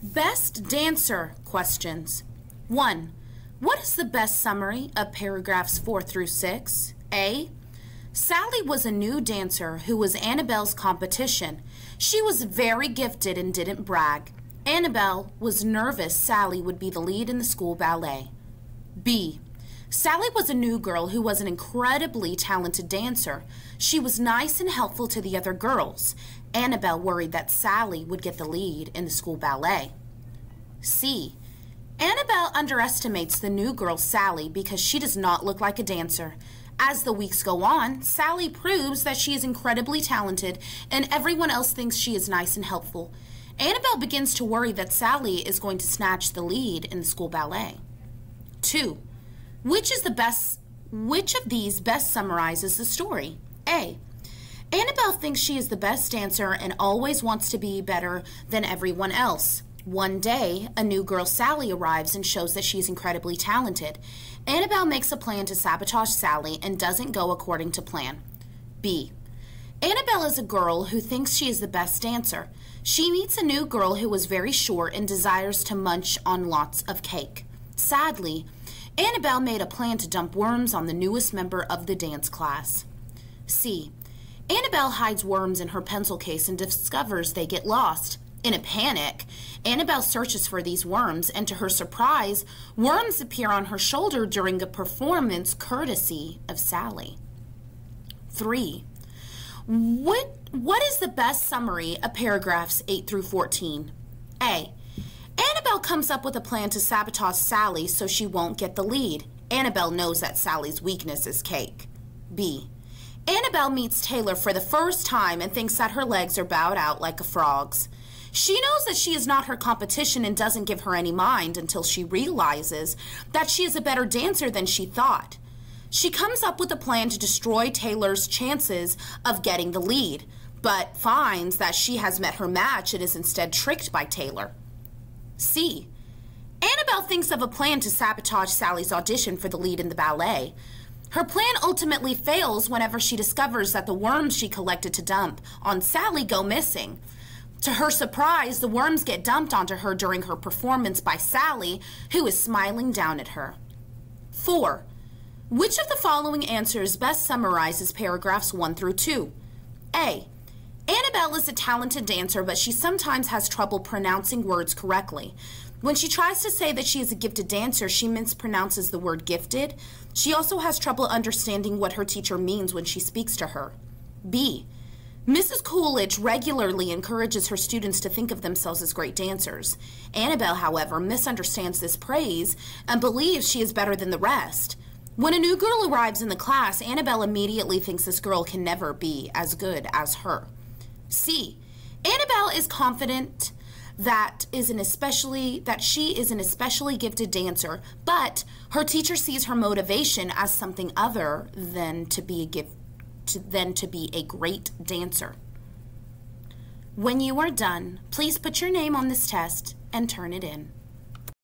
Best dancer questions. 1. What is the best summary of paragraphs 4 through 6? A. Sally was a new dancer who was Annabelle's competition. She was very gifted and didn't brag. Annabelle was nervous Sally would be the lead in the school ballet. B. Sally was a new girl who was an incredibly talented dancer. She was nice and helpful to the other girls. Annabelle worried that Sally would get the lead in the school ballet. C. Annabelle underestimates the new girl Sally because she does not look like a dancer. As the weeks go on, Sally proves that she is incredibly talented and everyone else thinks she is nice and helpful. Annabelle begins to worry that Sally is going to snatch the lead in the school ballet. 2. Which of these best summarizes the story? A. Annabelle thinks she is the best dancer and always wants to be better than everyone else. One day, a new girl Sally arrives and shows that she is incredibly talented. Annabelle makes a plan to sabotage Sally and doesn't go according to plan. B. Annabelle is a girl who thinks she is the best dancer. She meets a new girl who is very short and desires to munch on lots of cake. Sadly, Annabelle made a plan to dump worms on the newest member of the dance class. C. Annabelle hides worms in her pencil case and discovers they get lost. In a panic, Annabelle searches for these worms, and to her surprise, worms appear on her shoulder during a performance courtesy of Sally. 3. What is the best summary of paragraphs 8 through 14? A. Annabelle comes up with a plan to sabotage Sally so she won't get the lead. Annabelle knows that Sally's weakness is cake. B. Annabelle meets Taylor for the first time and thinks that her legs are bowed out like a frog's. She knows that she is not her competition and doesn't give her any mind until she realizes that she is a better dancer than she thought. She comes up with a plan to destroy Taylor's chances of getting the lead, but finds that she has met her match and is instead tricked by Taylor. C. Annabelle thinks of a plan to sabotage Sally's audition for the lead in the ballet. Her plan ultimately fails whenever she discovers that the worms she collected to dump on Sally go missing. To her surprise, the worms get dumped onto her during her performance by Sally, who is smiling down at her. 4. Which of the following answers best summarizes paragraphs 1 through 2? A. Annabelle is a talented dancer, but she sometimes has trouble pronouncing words correctly. When she tries to say that she is a gifted dancer, she mispronounces the word gifted. She also has trouble understanding what her teacher means when she speaks to her. B. Mrs. Coolidge regularly encourages her students to think of themselves as great dancers. Annabelle, however, misunderstands this praise and believes she is better than the rest. When a new girl arrives in the class, Annabelle immediately thinks this girl can never be as good as her. C. Annabelle is confident that she is an especially gifted dancer, but her teacher sees her motivation as something other than to be a great dancer. When you are done, please put your name on this test and turn it in.